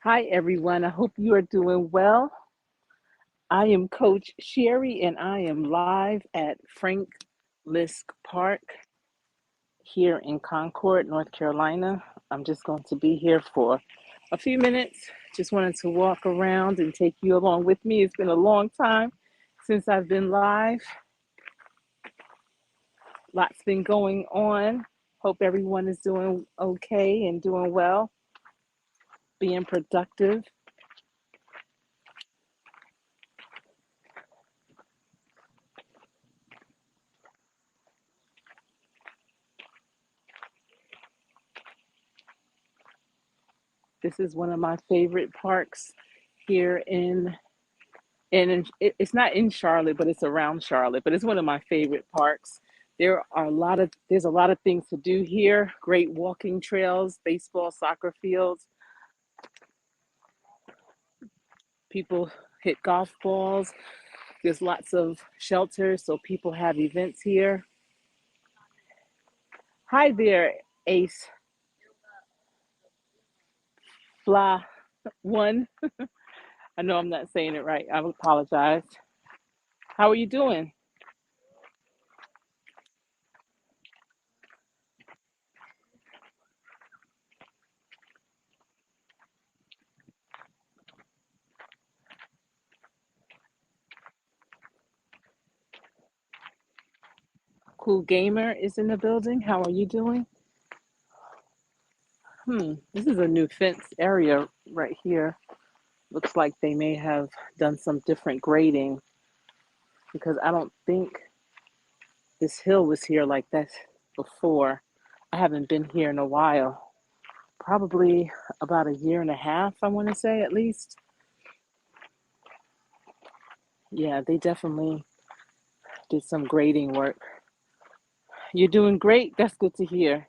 Hi, everyone. I hope you are doing well. I am Coach Sherry, and I am live at Frank Lisk Park here in Concord, North Carolina. I'm just going to be here for a few minutes. Just wanted to walk around and take you along with me. It's been a long time since I've been live. Lots been going on. Hope everyone is doing okay and doing well, being productive. This is one of my favorite parks here it's not in Charlotte, but it's around Charlotte. But it's one of my favorite parks. There's a lot of things to do here. Great walking trails, baseball, soccer fields. People hit golf balls. There's lots of shelters, so people have events here. Hi there, Ace Fly One. I know I'm not saying it right. I apologize. How are you doing? Cool Gamer is in the building. How are you doing? This is a new fence area right here. Looks like they may have done some different grading because I don't think this hill was here like that before. I haven't been here in a while. Probably about a year and a half, I want to say at least. Yeah, they definitely did some grading work. You're doing great. That's good to hear.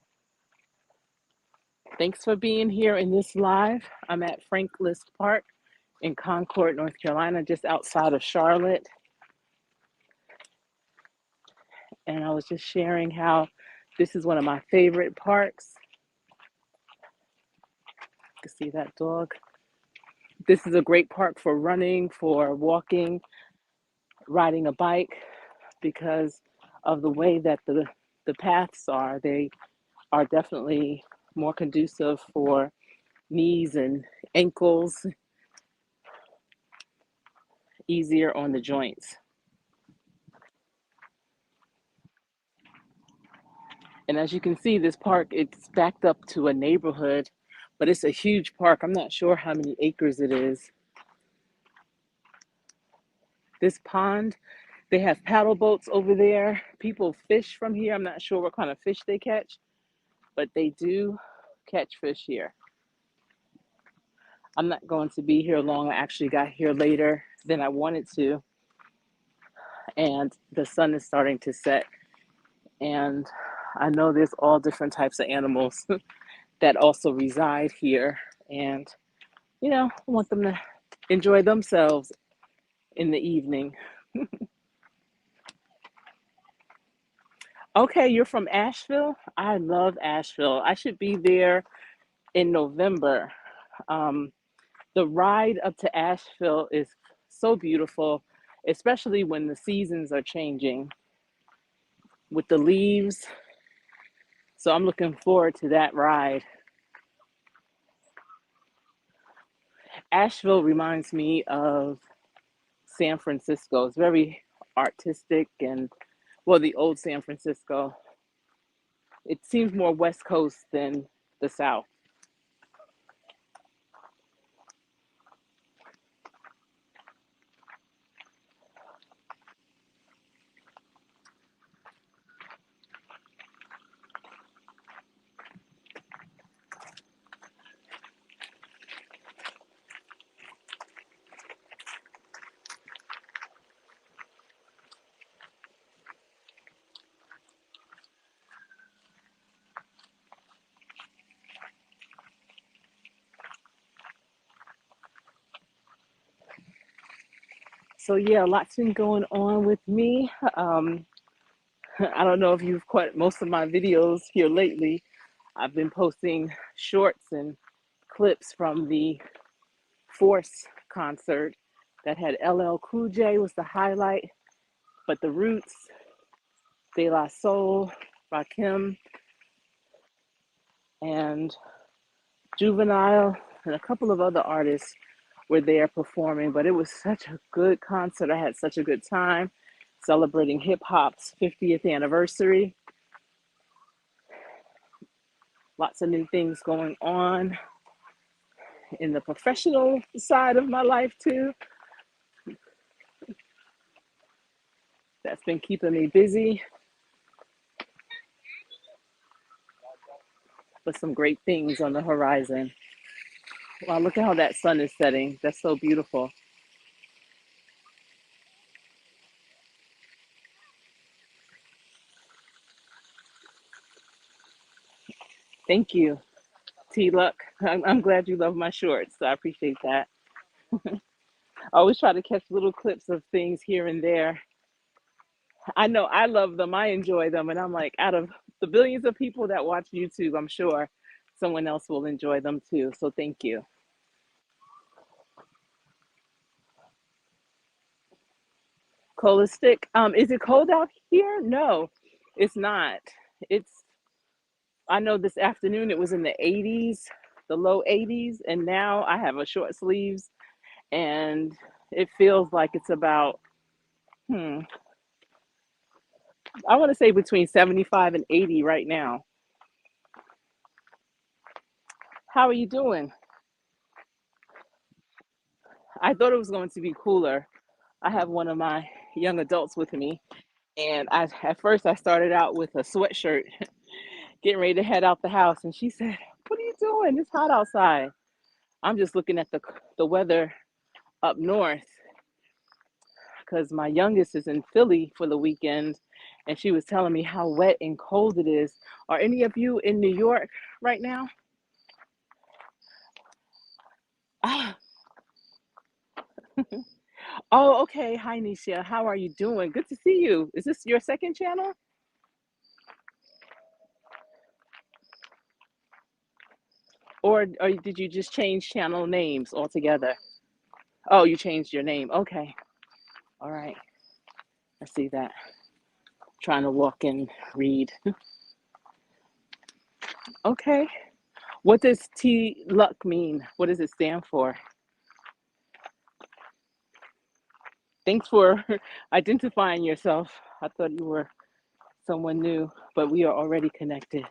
Thanks for being here in this live. I'm at Frank Lisk Park in Concord, North Carolina, just outside of Charlotte. And I was just sharing how this is one of my favorite parks. You can see that dog. This is a great park for running, for walking, riding a bike, because of the way that the paths are. They are definitely more conducive for knees and ankles, easier on the joints. And as you can see, this park, it's backed up to a neighborhood, but it's a huge park. I'm not sure how many acres it is. This pond, they have paddle boats over there. People fish from here. I'm not sure what kind of fish they catch, but they do catch fish here. I'm not going to be here long. I actually got here later than I wanted to, and the sun is starting to set. And I know there's all different types of animals that also reside here. And, I want them to enjoy themselves in the evening. Okay, you're from Asheville? I love Asheville. I should be there in November. Um, the ride up to Asheville is so beautiful, especially when the seasons are changing with the leaves. So I'm looking forward to that ride. Asheville reminds me of San Francisco. It's very artistic and, well, the old San Francisco. It seems more West Coast than the South. So yeah, lots been going on with me. Um, I don't know if you've caught most of my videos here lately. I've been posting shorts and clips from the Force concert that had LL Cool J was the highlight, but the Roots, De La Soul, Rakim, and Juvenile, and a couple of other artists were there performing. But it was such a good concert. I had such a good time celebrating hip hop's 50th anniversary. Lots of new things going on in the professional side of my life too. That's been keeping me busy, but some great things on the horizon. Wow, look at how that sun is setting. That's so beautiful. Thank you, T Luck. I'm glad you love my shorts. I appreciate that. I always try to catch little clips of things here and there. I know I love them, I enjoy them, and I'm like, out of the billions of people that watch YouTube, I'm sure someone else will enjoy them too. So thank you. Cola stick. Is it cold out here? No, it's not. It's I know this afternoon it was in the 80s, the low 80s, and now I have a short sleeves and it feels like it's about hmm, I want to say between 75 and 80 right now. How are you doing? I thought it was going to be cooler. I have one of my young adults with me, and I at first I started out with a sweatshirt, getting ready to head out the house, and she said, "What are you doing? It's hot outside." I'm just looking at the weather up north because my youngest is in Philly for the weekend, and she was telling me how wet and cold it is. Are any of you in New York right now? Ah, oh, okay. Hi, Nisha. How are you doing? Good to see you. Is this your second channel? Or did you just change channel names altogether? Oh, you changed your name. Okay. All right. I see that. Trying to walk and read. Okay. What does T Luck mean? What does it stand for? Thanks for identifying yourself. I thought you were someone new, but we are already connected.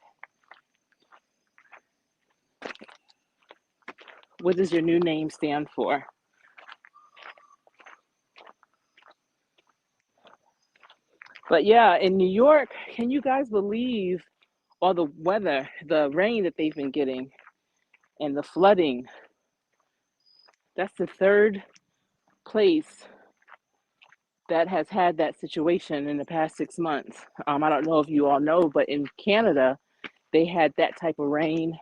What does your new name stand for? But yeah, in New York, can you guys believe all the weather, the rain that they've been getting, and the flooding? That's the third place that has had that situation in the past 6 months. I don't know if you all know, but in Canada, they had that type of rain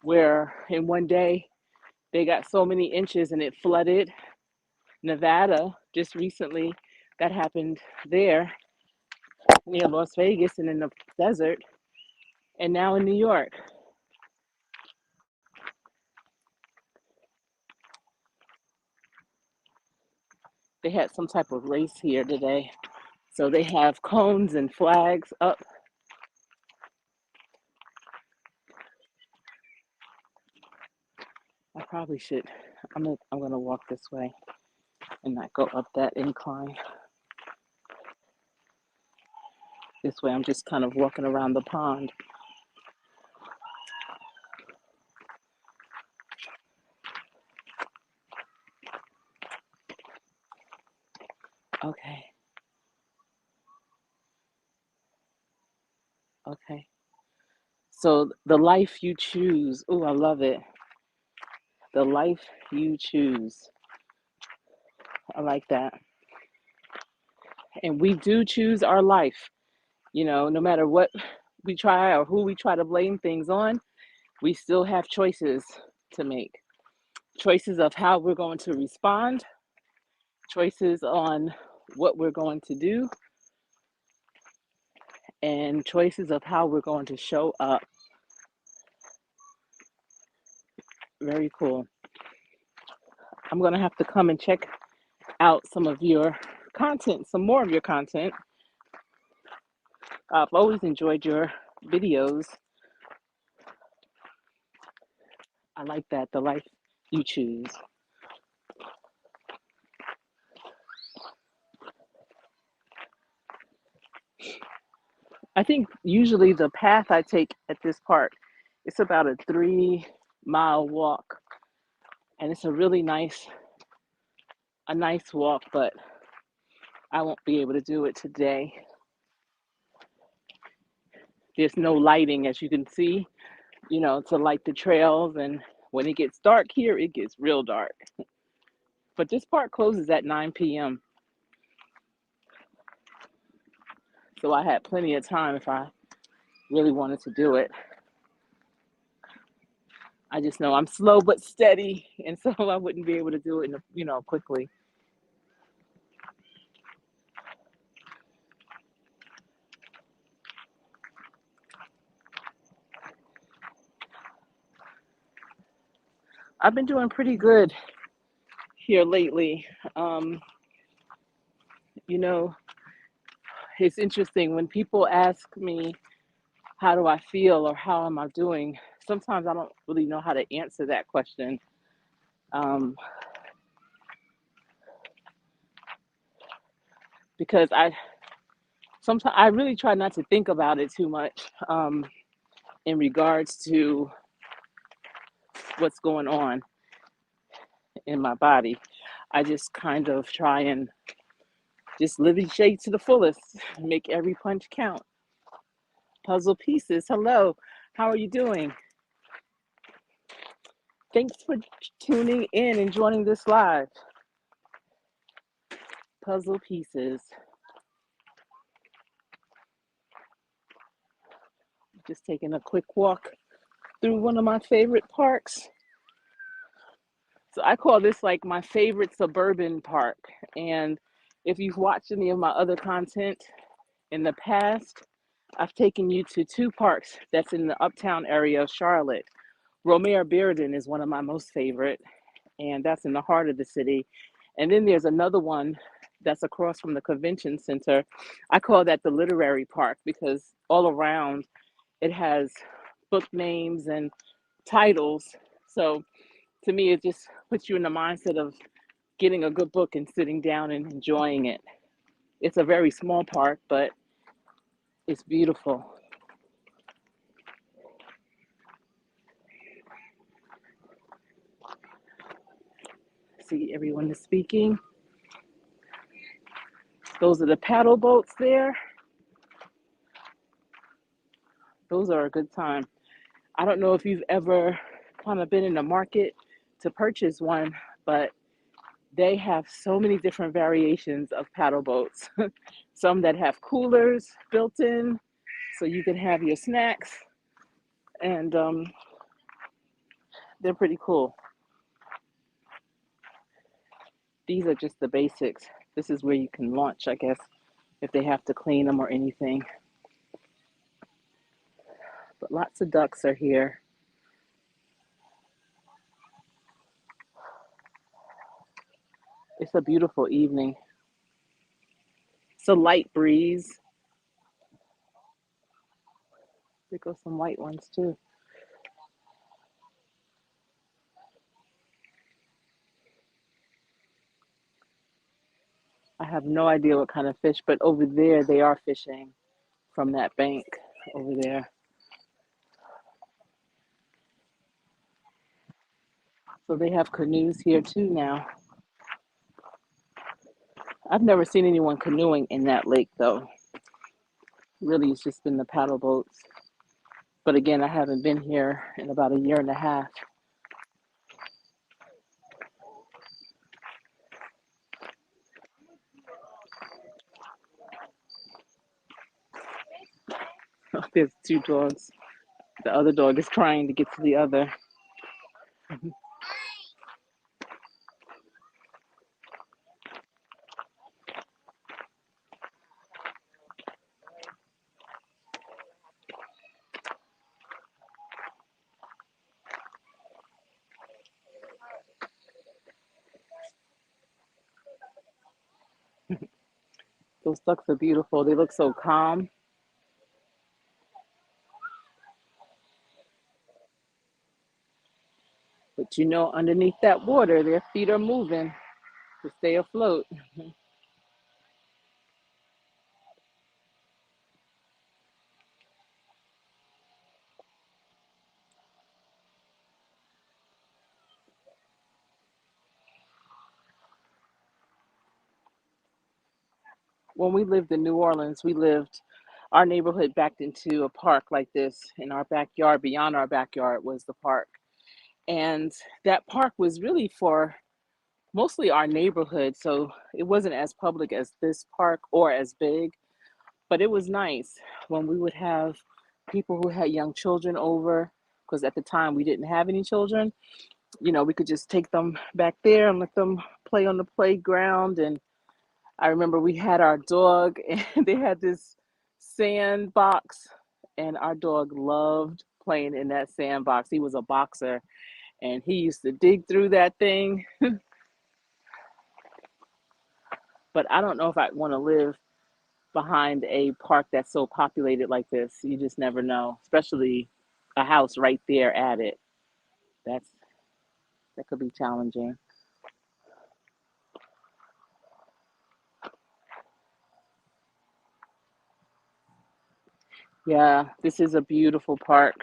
where in one day they got so many inches and it flooded Nevada just recently. That happened there near Las Vegas and in the desert, and now in New York. They had some type of race here today. So they have cones and flags up. I probably should. I'm gonna walk this way and not go up that incline. This way, I'm just kind of walking around the pond. Okay, okay. So the life you choose. Oh, I love it. The life you choose. I like that. And we do choose our life. No matter what we try or who we try to blame things on, we still have choices to make. Choices of how we're going to respond, choices on what we're going to do, and choices of how we're going to show up. Very cool. I'm going to have to come and check out some of your content, some more of your content. I've always enjoyed your videos. I like that, the life you choose. I think usually the path I take at this park, it's about a 3 mile walk, and it's a nice walk, but I won't be able to do it today. There's no lighting, as you can see, to light the trails, and when it gets dark here, it gets real dark. But this park closes at 9 p.m., so I had plenty of time if I really wanted to do it. I just know I'm slow but steady, and so I wouldn't be able to do it, quickly. I've been doing pretty good here lately. Um, you know, it's interesting when people ask me, how do I feel or how am I doing? Sometimes I don't really know how to answer that question. Um, because sometimes I really try not to think about it too much in regards to what's going on in my body. I just kind of try and just live each day to the fullest, make every punch count. Puzzle pieces, hello, how are you doing? Thanks for tuning in and joining this live. Puzzle pieces. Just taking a quick walk through one of my favorite parks. So I call this like my favorite suburban park. And if you've watched any of my other content in the past, I've taken you to two parks that's in the uptown area of Charlotte. Romare Bearden is one of my most favorite, and that's in the heart of the city. And then there's another one that's across from the convention center. I call that the literary park because all around it has book names and titles. So to me, it just puts you in the mindset of getting a good book and sitting down and enjoying it. It's a very small park, but it's beautiful. See, everyone is speaking. Those are the paddle boats there. Those are a good time. I don't know if you've ever kind of been in the market to purchase one, but they have so many different variations of paddle boats. Some that have coolers built in, so you can have your snacks, and they're pretty cool. These are just the basics. This is where you can launch, I guess, if they have to clean them or anything. But lots of ducks are here. It's a beautiful evening. It's a light breeze. There go some white ones too. I have no idea what kind of fish, but over there they are fishing from that bank over there. So they have canoes here too now. I've never seen anyone canoeing in that lake though. Really, it's just been the paddle boats. But again, I haven't been here in about a year and a half. There's two dogs. The other dog is trying to get to the other. Those ducks are beautiful. They look so calm. But underneath that water, their feet are moving to stay afloat. When we lived in New Orleans, our neighborhood backed into a park like this. In our backyard, beyond our backyard was the park. And that park was really for mostly our neighborhood. So it wasn't as public as this park or as big, but it was nice when we would have people who had young children over, because at the time we didn't have any children. We could just take them back there and let them play on the playground. And I remember we had our dog, and they had this sandbox, and our dog loved playing in that sandbox. He was a boxer, and he used to dig through that thing. But I don't know if I'd want to live behind a park that's so populated like this. You just never know, especially a house right there at it. That's that could be challenging. Yeah, this is a beautiful park.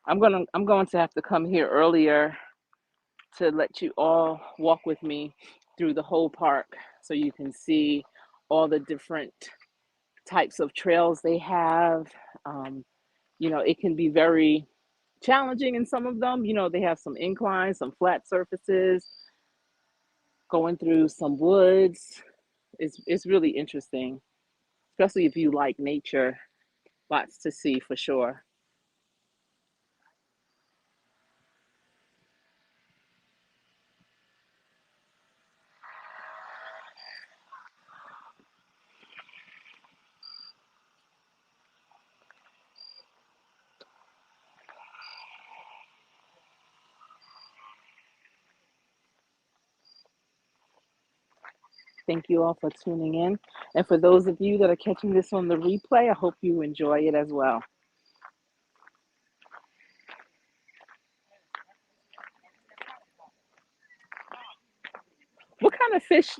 I'm going to have to come here earlier to let you all walk with me through the whole park so you can see all the different types of trails they have. Um, it can be very challenging in some of them. They have some inclines, some flat surfaces, going through some woods. It's really interesting, especially if you like nature. Lots to see for sure. Thank you all for tuning in. And for those of you that are catching this on the replay, I hope you enjoy it as well. What kind of fish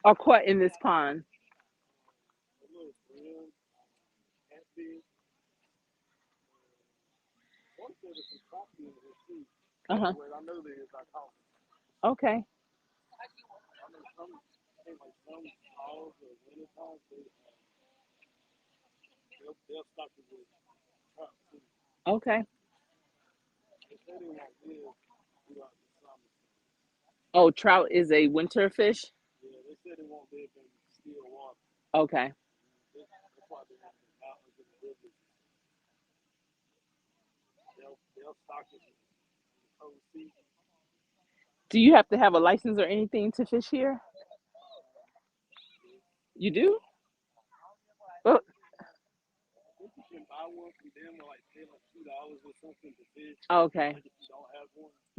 are caught in this pond? Uh-huh. Okay. Okay. Oh, trout is a winter fish? Okay. Do you have to have a license or anything to fish here? You do? Well, okay.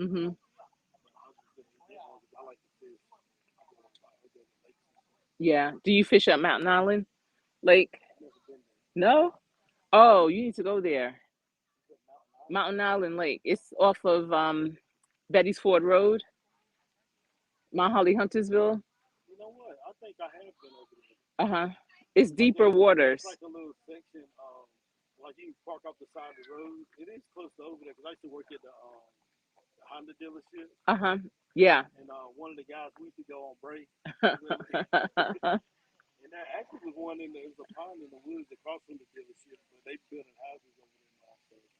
Mm-hmm. Yeah. Do you fish at Mountain Island Lake? No? Oh, you need to go there. Mountain Island Lake. It's off of Betty's Ford Road, Mount Holly Huntersville. Uh-huh. It's deeper waters. Uh-huh. Yeah.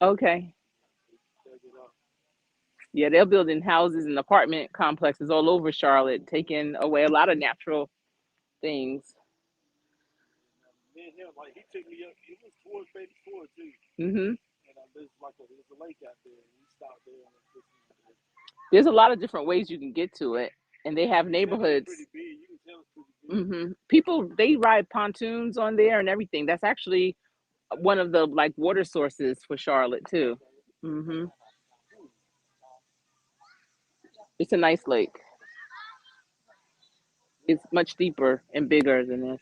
Okay. Yeah, they're building houses and apartment complexes all over Charlotte, taking away a lot of natural things. Hmm. There's a lot of different ways you can get to it, and they have neighborhoods. People they ride pontoons on there and everything. That's actually one of the like water sources for Charlotte too. Hmm. It's a nice lake. It's much deeper and bigger than this.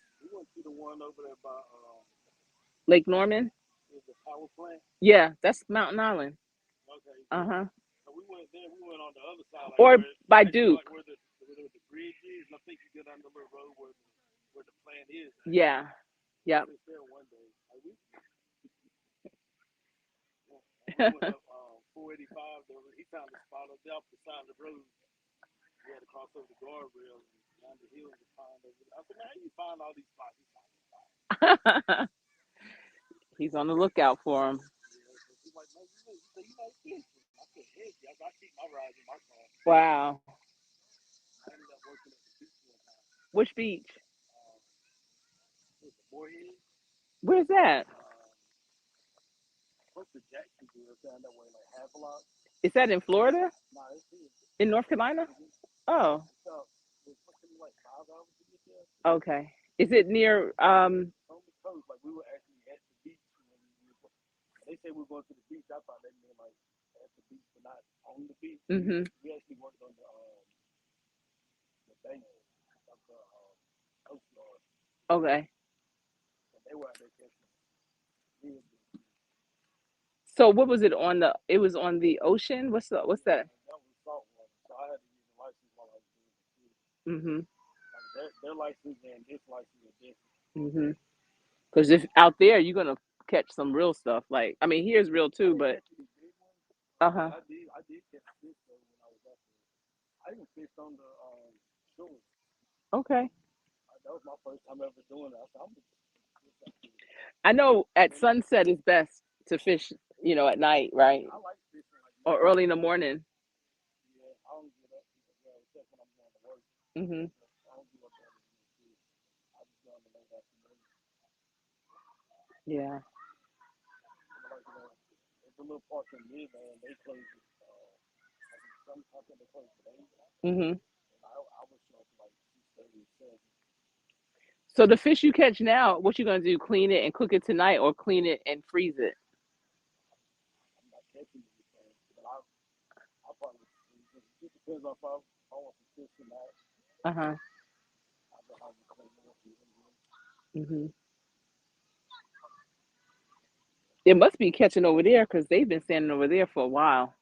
Lake Norman. Yeah, that's Mountain Island. Uh huh. Or by Duke. Yeah. Yep. He's on the lookout for him. Wow. Which beach? Where's that? Is that in Florida? In North Carolina? Oh, okay. Is it near mhm. Okay. So what was it on the it was on the ocean? What's that? Mhm. Mhm. Cuz if out there you're going to catch some real stuff like I mean here's real too, but uh-huh. Okay. I know at sunset is best to fish, at night, right? Or early in the morning. Mhm. Yeah. Mhm. So the fish you catch now, what you gonna do? Clean it and cook it tonight, or clean it and freeze it? Uh huh. Mhm. It must be catching over there because they've been standing over there for a while.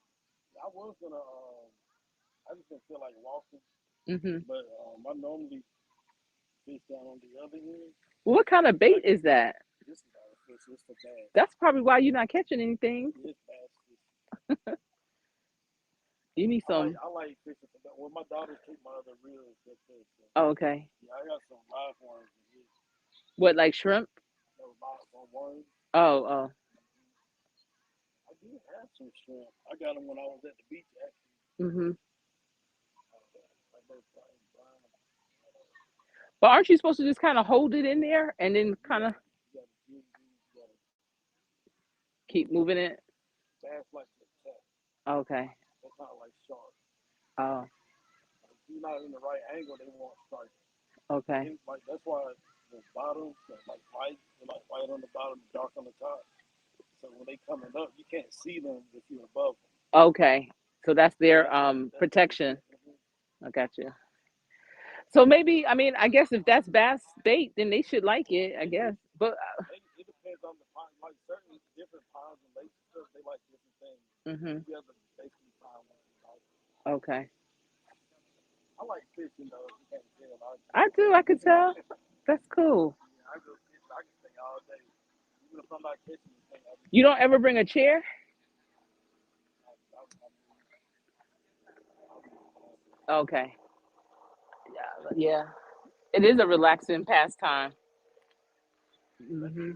Mhm. What kind of bait is that? That's probably why you're not catching anything. You need some. Oh, okay. What, like shrimp? Oh, oh. Mhm. But aren't you supposed to just kind of hold it in there and then kind of keep moving it? Okay. Oh, okay. Okay. So that's their protection. I got you. So maybe I mean I guess if that's bass bait, then they should like it. I guess. But mhm. Okay. I do. I could tell. That's cool. You don't ever bring a chair? Okay. Yeah. Yeah. It is a relaxing pastime. Hmm.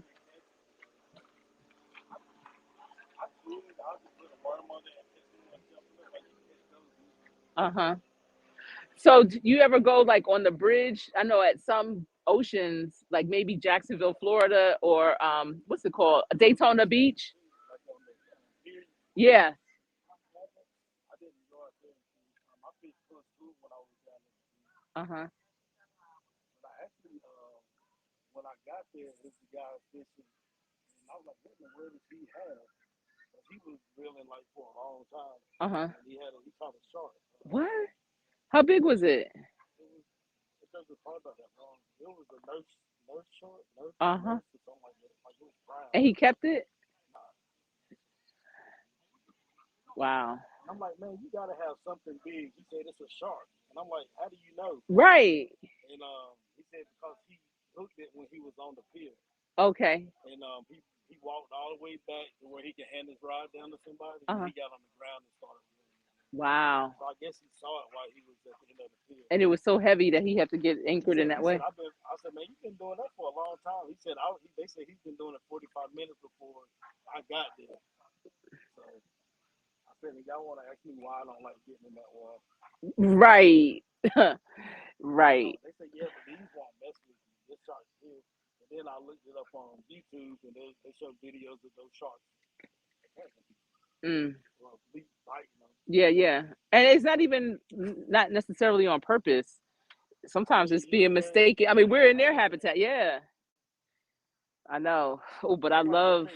Uh huh. So, do you ever go like on the bridge? I know at some oceans, like maybe Jacksonville, Florida, or what's it called? Daytona Beach. Yeah. Uh huh. Uh huh. What? How big was it? Uh-huh. And he kept it? Wow. Right. Okay. Uh-huh. Wow. And it was so heavy that he had to get anchored in that way. Right. Right. Mm. Yeah, yeah. And it's not even not necessarily on purpose. Sometimes it's being mistaken. I mean, we're in their habitat. Yeah. I know. Oh, but I love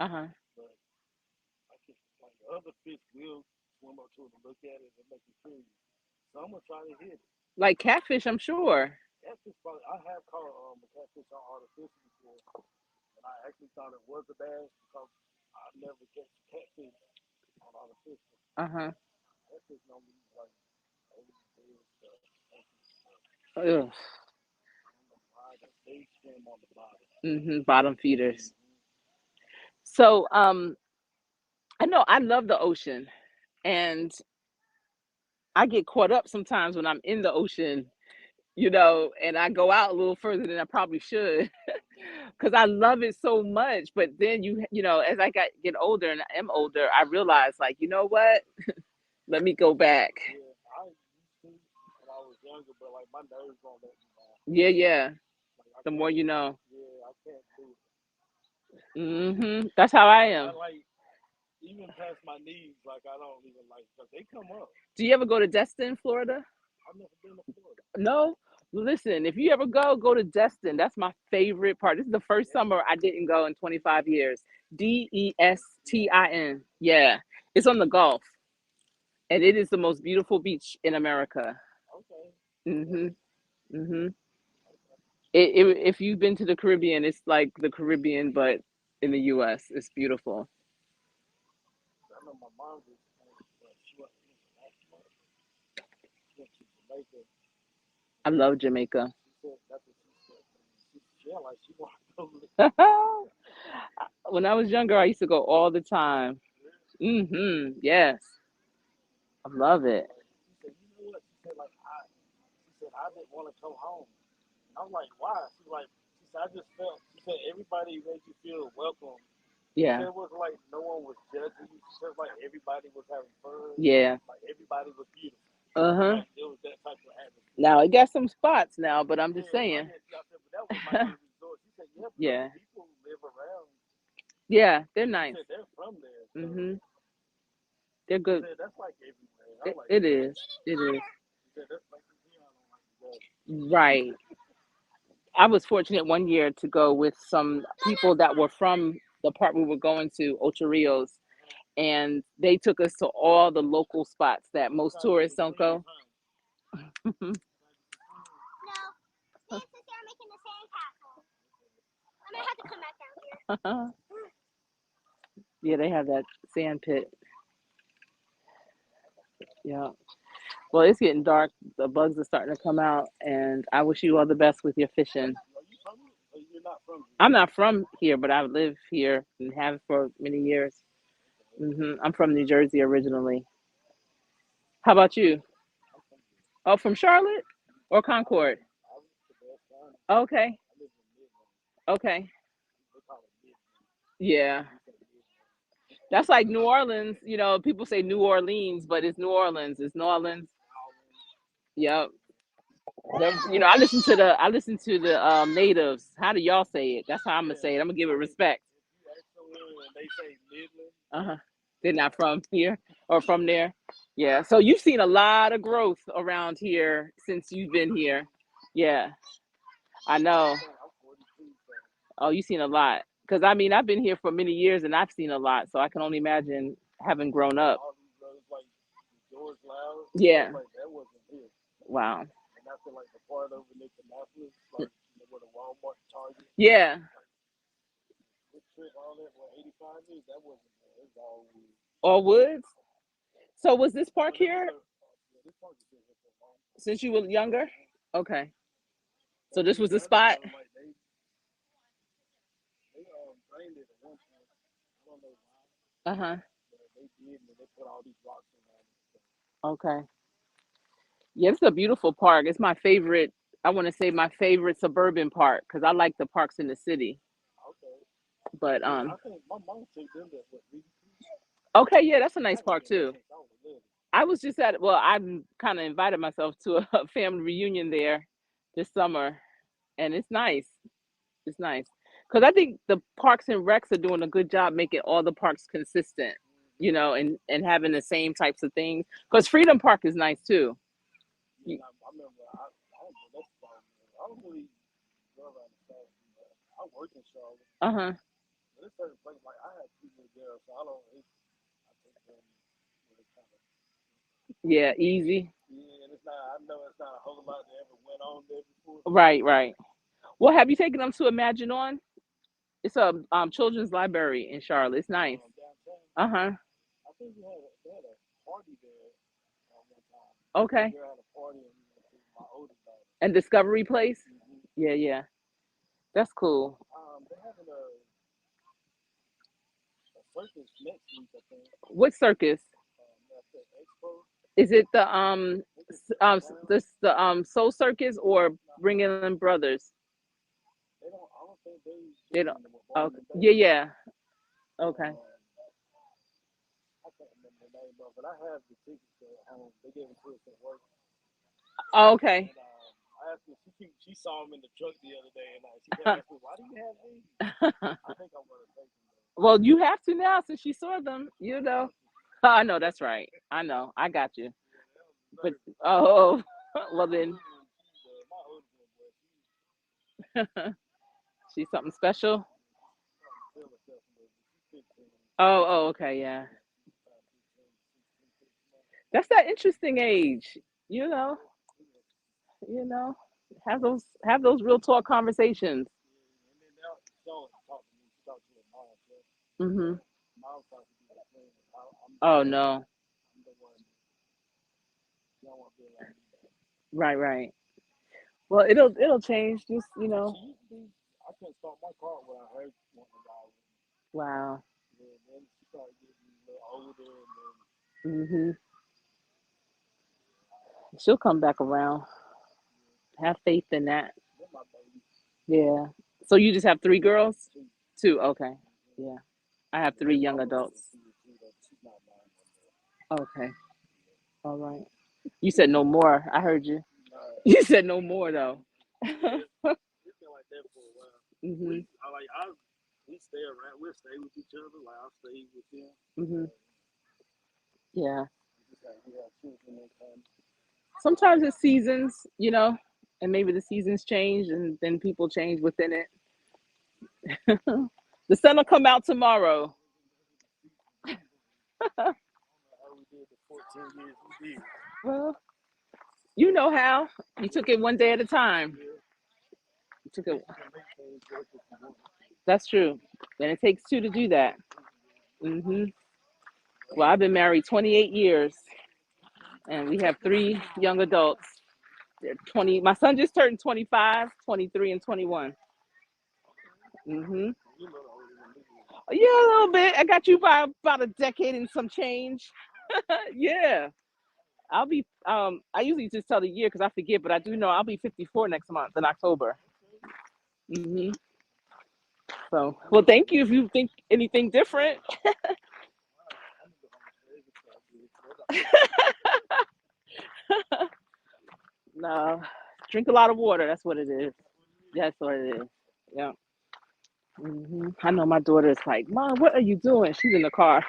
uh-huh. Like catfish, I'm sure. Uh-huh. Ugh. Bottom feeders. So, I know I love the ocean, and I get caught up sometimes when I'm in the ocean, and I go out a little further than I probably should because I love it so much. But then as I get older and I am older, I realize, like, you know what? Let me go back. Yeah, yeah. The more you know. That's how I am. Do you ever go to Destin, Florida? No? Listen, if you ever go to Destin. That's my favorite part. This is the first summer I didn't go in 25 years. Destin. Yeah. It's on the Gulf. And it is the most beautiful beach in America. Mhm. Mhm. If you've been to the Caribbean, it's like the Caribbean but in the US. It's beautiful. I love Jamaica. When I was younger, I used to go all the time. Yes. I love it. Yeah. Yeah. Uh-huh. Now it got some spots now, but I'm just saying. Yeah. Yeah, they're nice. Mhm. They're good. It is. It is. Right. I was fortunate one year to go with some people that were from the part we were going to, Ocho Rios, and they took us to all the local spots that most tourists don't go. Yeah, they have that sand pit. Yeah. Well, it's getting dark. The bugs are starting to come out, and I wish you all the best with your fishing. I'm not from here, but I live here and have for many years. I'm from New Jersey originally. How about you? Oh, from Charlotte or Concord? Okay. Okay. Yeah. That's like New Orleans. People say New Orleans, but it's New Orleans. It's New Orleans. Yep. I listen to the natives. How do y'all say it? That's how I'm gonna say it. I'm gonna give it respect. Uh-huh. They're not from here or from there. Yeah. So you've seen a lot of growth around here since you've been here. Yeah. I know. Oh, you've seen a lot. Because I mean, I've been here for many years and I've seen a lot. So I can only imagine having grown up. Yeah. Wow. Yeah. Or Woods. So was this park here since you were younger? Okay. So this was the spot. Uh huh. Okay. Yeah, it's a beautiful park. It's my favorite. I want to say my favorite suburban park because I like the parks in the city. But okay, yeah, that's a nice park too. I was just at well, I kind of invited myself to a family reunion there this summer, and it's nice. It's nice because I think the parks and recs are doing a good job making all the parks consistent, and having the same types of things. Because Freedom Park is nice too. Uh huh. Yeah, easy. Right, right. Well, have you taken them to Imagine On? It's a children's library in Charlotte. It's nice. Uh huh. Okay. And Discovery Place. Yeah, yeah. That's cool. What circus? Is it the Soul Circus or Bringing Them Brothers? They don't. Okay. Yeah, yeah. Okay. Oh, okay. Well, you have to now since you saw them. I know that's right. I know. I got you. But oh, well then, she's something special. Oh, oh, okay, yeah. That's that interesting age. You know, you know, have those real talk conversations. Mhm. Oh no. Right, right. Well, it'll change. Just wow. Mhm. She'll come back around. Have faith in that. Yeah. So you just have three girls? Two. Okay. Yeah. I have three young adults. Okay. All right. You said no more. I heard you. You said no more though. Mhm. Mhm. Yeah. Sometimes it's seasons, and maybe the seasons change and then people change within it. The sun will come out tomorrow. Well, you know how. You took it one day at a time. You took it. That's true. And it takes two to do that. Well, I've been married 28 years and we have three young adults. They're 20. My son just turned 25, 23, and 21. hmm Yeah, a little bit. I got you by about a decade and some change. Yeah. I usually just tell the year because I forget, but I do know I'll be 54 next month in October. hmm So, well, thank you if you think anything different. No, drink a lot of water. That's what it is. That's what it is. Yeah. I know my daughter is like, Mom, what are you doing? She's in the car.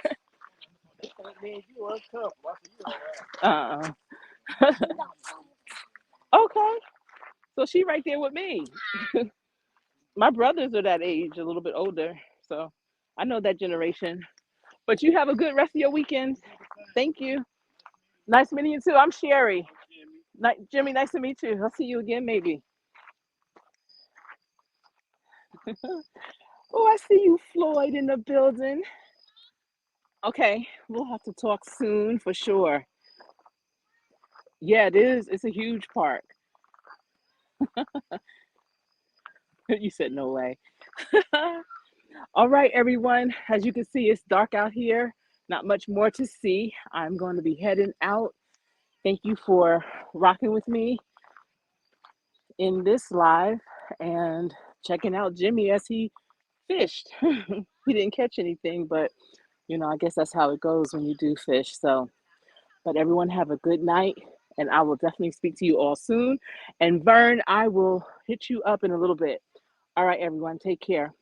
uh Okay. So she right there with me. My brothers are that age, a little bit older. So I know that generation. But you have a good rest of your weekend. Thank you. Nice meeting you too. I'm Sherry. Jimmy, nice to meet you. I'll see you again, maybe. Oh, I see you, Floyd, in the building. Okay, we'll have to talk soon for sure. Yeah, it is. It's a huge park. You said no way. All right, everyone. As you can see, it's dark out here. Not much more to see. I'm going to be heading out. Thank you for rocking with me in this live and checking out Jimmy as he fished. He didn't catch anything, but I guess that's how it goes when you do fish. So, but everyone have a good night, and I will definitely speak to you all soon. And Vern, I will hit you up in a little bit. All right, everyone, take care.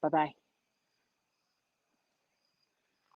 Bye bye.